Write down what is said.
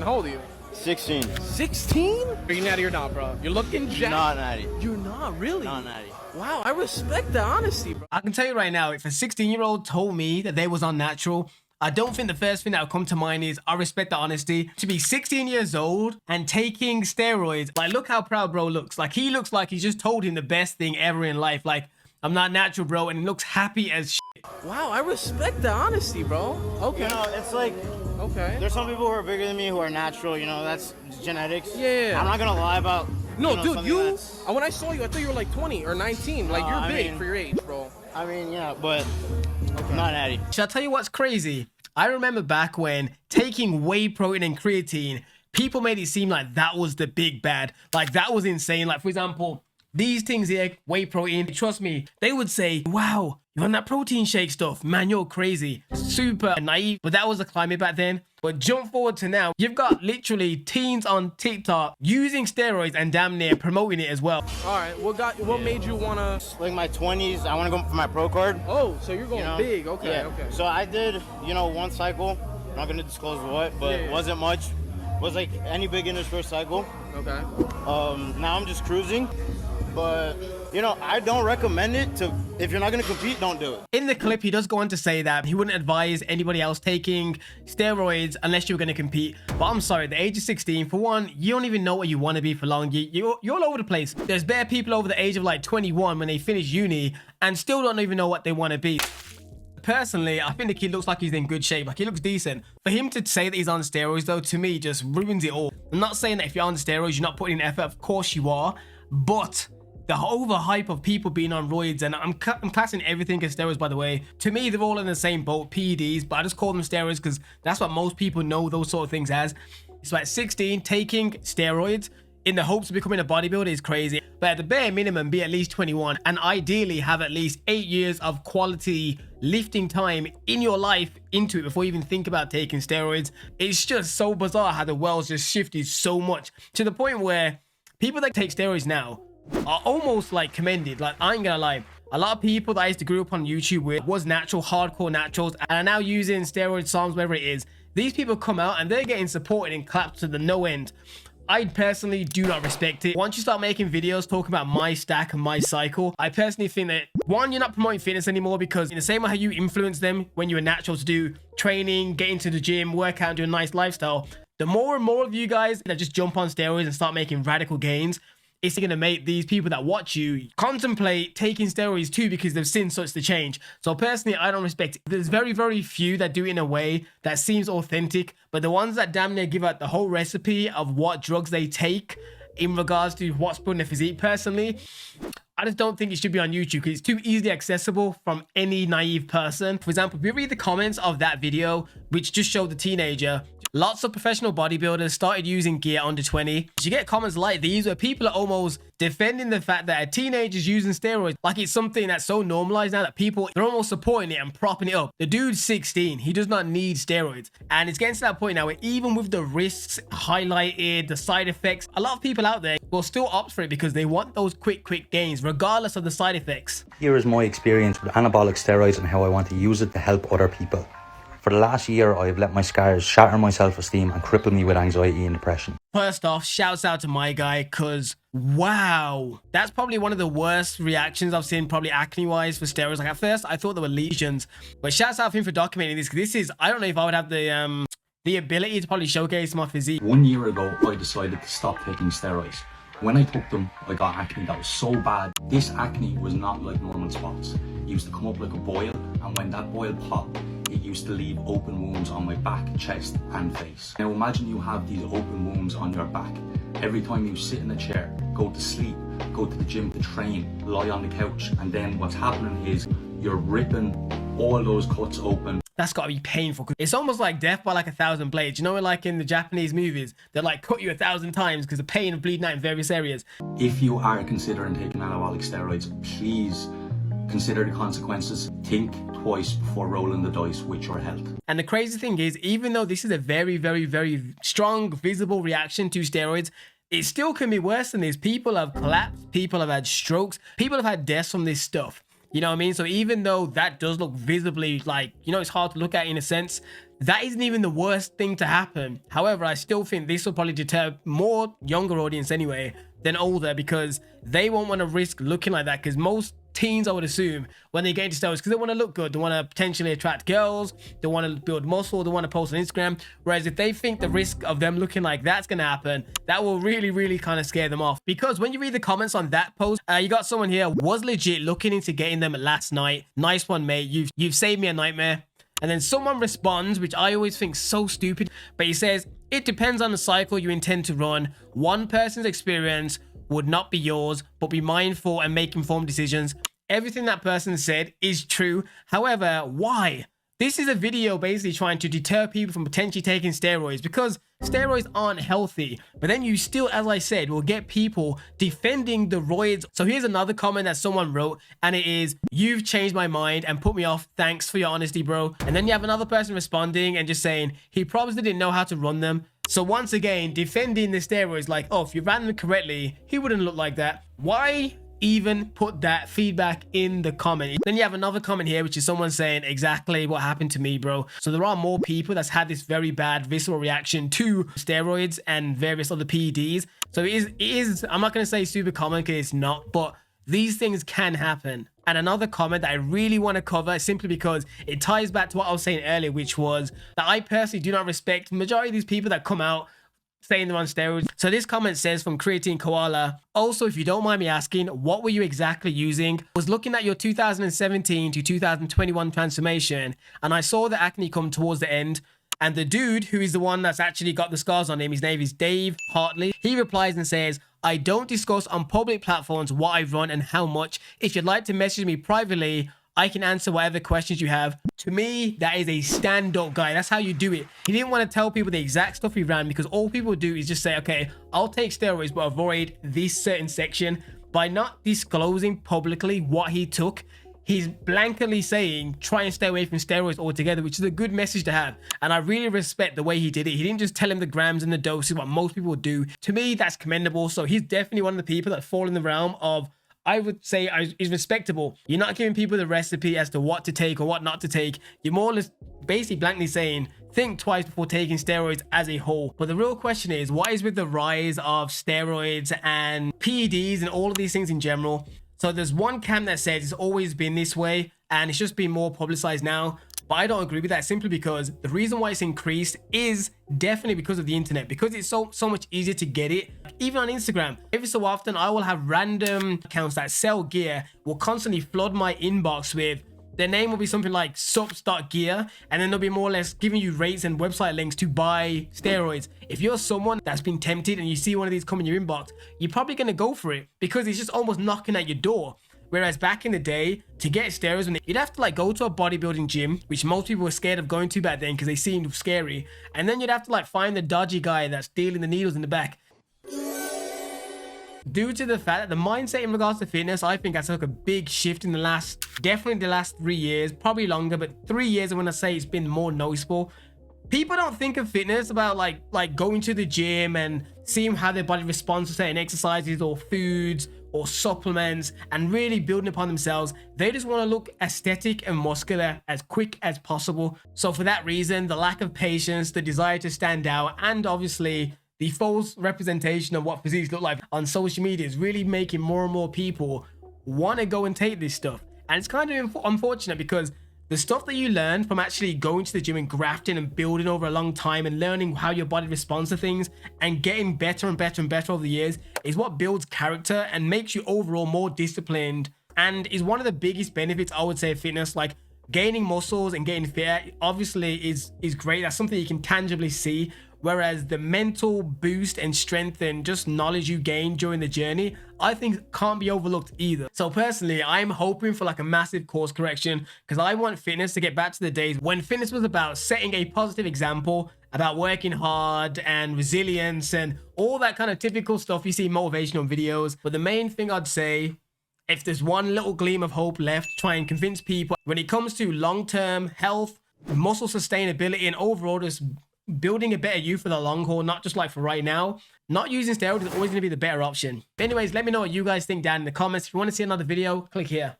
How old are you? 16. 16? Are you natty or not, bro? You're looking jacked. Not natty. You're not, really? Not natty. Wow, I respect the honesty, bro. I can tell you right now, if a 16-year-old told me that they was unnatural, I don't think the first thing that would come to mind is I respect the honesty. To be 16 years old and taking steroids, like look how proud bro looks. Like he looks like he's just told him the best thing ever in life. Like, I'm not natural, bro, and he looks happy as shit. Wow, I respect the honesty, bro. Okay. You know, it's like, okay. There's some people who are bigger than me who are natural, you know, that's genetics. Yeah. I'm not gonna lie about, No, know, dude, you, that's... when I saw you, I thought you were like 20 or 19. Like, you're big for your age, bro. I mean, yeah, but not natty. Should I tell you what's crazy? I remember back when taking whey protein and creatine, people made it seem like that was the big bad. Like, that was insane. Like, for example, these things here, whey protein, trust me, they would say, wow, you're on that protein shake stuff. Man, you're crazy. Super naive, but that was the climate back then. But jump forward to now, you've got literally teens on TikTok using steroids and damn near promoting it as well. All right, what made you wanna? Like my 20s, I wanna go for my pro card. Oh, so you're going you know? big, okay, yeah. okay. So I did, you know, one cycle. I'm not gonna disclose what, but Yeah. wasn't much. Was like any beginner's first cycle. Okay. Now I'm just cruising. But, you know, I don't recommend it to, if you're not going to compete, don't do it. In the clip, he does go on to say that he wouldn't advise anybody else taking steroids unless you were going to compete. But I'm sorry, the age of 16, for one, you don't even know what you want to be for long. You're all over the place. There's bare people over the age of like 21 when they finish uni and still don't even know what they want to be. Personally, I think the kid looks like he's in good shape. Like, he looks decent. For him to say that he's on steroids, though, to me, just ruins it all. I'm not saying that if you're on steroids, you're not putting in effort. Of course you are. But the overhype of people being on roids, and I'm classing everything as steroids, by the way. To me, they're all in the same boat, PEDs, but I just call them steroids because that's what most people know those sort of things as. It's like 16, taking steroids in the hopes of becoming a bodybuilder is crazy. But at the bare minimum, be at least 21 and ideally have at least 8 years of quality lifting time in your life into it before you even think about taking steroids. It's just so bizarre how the world's just shifted so much to the point where people that take steroids now are almost like commended. Like, I ain't gonna lie, a lot of people that I used to grow up on YouTube with was natural, hardcore naturals, and are now using steroids, Sarms, whatever it is. These people come out and they're getting supported and clapped to the no end. I personally do not respect it. Once you start making videos talking about my stack and my cycle, I personally think that, one, you're not promoting fitness anymore, because in the same way how you influence them when you were natural to do training, get into the gym, work out, do a nice lifestyle, the more and more of you guys that just jump on steroids and start making radical gains, it's going to make these people that watch you contemplate taking steroids too, because they've seen such the change. So personally, I don't respect it. There's very, very few that do it in a way that seems authentic, but the ones that damn near give out the whole recipe of what drugs they take in regards to what's put in their physique, personally, I just don't think it should be on YouTube because it's too easily accessible from any naive person. For example, if you read the comments of that video, which just showed the teenager, lots of professional bodybuilders started using gear under 20. You get comments like these where people are almost defending the fact that a teenager's using steroids like it's something that's so normalized now that people, they're almost supporting it and propping it up. The dude's 16. He does not need steroids. And it's getting to that point now where even with the risks highlighted, the side effects, a lot of people out there will still opt for it because they want those quick gains regardless of the side effects. Here is my experience with anabolic steroids and how I want to use it to help other people. For the last year, I've let my scars shatter my self-esteem and cripple me with anxiety and depression. First off, shouts out to my guy, because wow, that's probably one of the worst reactions I've seen, probably acne-wise, for steroids. Like, at first, I thought there were lesions, but shouts out to him for documenting this, because this is, I don't know if I would have the ability to probably showcase my physique. 1 year ago, I decided to stop taking steroids. When I took them, I got acne that was so bad. This acne was not like normal spots. It used to come up like a boil, and when that boil popped, it used to leave open wounds on my back, chest and face. Now imagine you have these open wounds on your back. Every time you sit in a chair, go to sleep, go to the gym to train, lie on the couch, and then what's happening is you're ripping all those cuts open. That's gotta be painful. It's almost like death by like 1,000 blades. You know, like in the Japanese movies, they like cut you 1,000 times because the pain of bleeding out in various areas. If you are considering taking anabolic steroids, please consider the consequences. Think twice before rolling the dice with your health. And the crazy thing is, even though this is a very, very, very strong, visible reaction to steroids, it still can be worse than this. People have collapsed, people have had strokes, people have had deaths from this stuff. You know what I mean? So even though that does look visibly like, you know, it's hard to look at in a sense, that isn't even the worst thing to happen. However, I still think this will probably deter more younger audience anyway than older, because they won't want to risk looking like that, because most teens, I would assume, when they get into steroids, because they want to look good, they want to potentially attract girls, they want to build muscle, they want to post on Instagram. Whereas if they think the risk of them looking like that's going to happen, that will really kind of scare them off. Because when you read the comments on that post, you got someone here was legit looking into getting them last night. Nice one, mate. You've saved me a nightmare. And then someone responds, which I always think so stupid, but he says, it depends on the cycle you intend to run. One person's experience would not be yours, but be mindful and make informed decisions. Everything that person said is true. However, why? This is a video basically trying to deter people from potentially taking steroids, because steroids aren't healthy. But then you still, as I said, will get people defending the roids. So here's another comment that someone wrote, and it is, you've changed my mind and put me off. Thanks for your honesty, bro. And then you have another person responding and just saying, he probably didn't know how to run them. So once again, defending the steroids, like, oh, if you ran them correctly, he wouldn't look like that. Why even put that feedback in the comment? Then you have another comment here, which is someone saying exactly what happened to me, bro. So there are more people that's had this very bad visceral reaction to steroids and various other PEDs. So it is, I'm not going to say super common, because it's not, but these things can happen. And another comment that I really want to cover, simply because it ties back to what I was saying earlier, which was that I personally do not respect the majority of these people that come out saying they're on steroids. So this comment says, from Creatine Koala, also, if you don't mind me asking, what were you exactly using? I was looking at your 2017 to 2021 transformation, and I saw the acne come towards the end. And the dude who is the one that's actually got the scars on him, his name is Dave Hartley. He replies and says, I don't discuss on public platforms what I run and how much. If you'd like to message me privately, I can answer whatever questions you have. To me, that is a stand-up guy. That's how you do it. He didn't want to tell people the exact stuff he ran, because all people do is just say, okay, I'll take steroids, but avoid this certain section. By not disclosing publicly what he took, he's blankly saying, try and stay away from steroids altogether, which is a good message to have. And I really respect the way he did it. He didn't just tell him the grams and the doses, what most people do. To me, that's commendable. So he's definitely one of the people that fall in the realm of, I would say, is respectable. You're not giving people the recipe as to what to take or what not to take. You're more or less basically blankly saying, think twice before taking steroids as a whole. But the real question is, what is with the rise of steroids and PEDs and all of these things in general? So there's one camp that says it's always been this way and it's just been more publicized now. But I don't agree with that, simply because the reason why it's increased is definitely because of the internet, because it's so much easier to get it. Even on Instagram, every so often I will have random accounts that sell gear will constantly flood my inbox with, their name will be something like subs.gear, and then they'll be more or less giving you rates and website links to buy steroids. If you're someone that's been tempted and you see one of these come in your inbox, you're probably going to go for it, because it's just almost knocking at your door. Whereas back in the day, to get steroids, you'd have to like go to a bodybuilding gym, which most people were scared of going to back then because they seemed scary. And then you'd have to like find the dodgy guy that's dealing the needles in the back. Due to the fact that the mindset in regards to fitness, I think that's like a big shift in definitely the last 3 years, probably longer, but 3 years, I'm gonna say it's been more noticeable. People don't think of fitness about like going to the gym and seeing how their body responds to certain exercises or foods or supplements and really building upon themselves. They just want to look aesthetic and muscular as quick as possible. So for that reason, the lack of patience, the desire to stand out, and obviously the false representation of what physiques look like on social media is really making more and more people want to go and take this stuff. And it's kind of unfortunate, because the stuff that you learn from actually going to the gym and grafting and building over a long time and learning how your body responds to things and getting better and better and better over the years is what builds character and makes you overall more disciplined, and is one of the biggest benefits, I would say, of fitness. Like gaining muscles and getting fit obviously is great. That's something you can tangibly see. Whereas the mental boost and strength and just knowledge you gain during the journey, I think can't be overlooked either. So personally, I'm hoping for like a massive course correction, because I want fitness to get back to the days when fitness was about setting a positive example, about working hard and resilience and all that kind of typical stuff you see in motivational videos. But the main thing I'd say, if there's one little gleam of hope left, try and convince people when it comes to long-term health, muscle sustainability, and overall just building a better you for the long haul, not just like for right now. Not using steroids is always going to be the better option. But anyways, let me know what you guys think down in the comments. If you want to see another video, click here.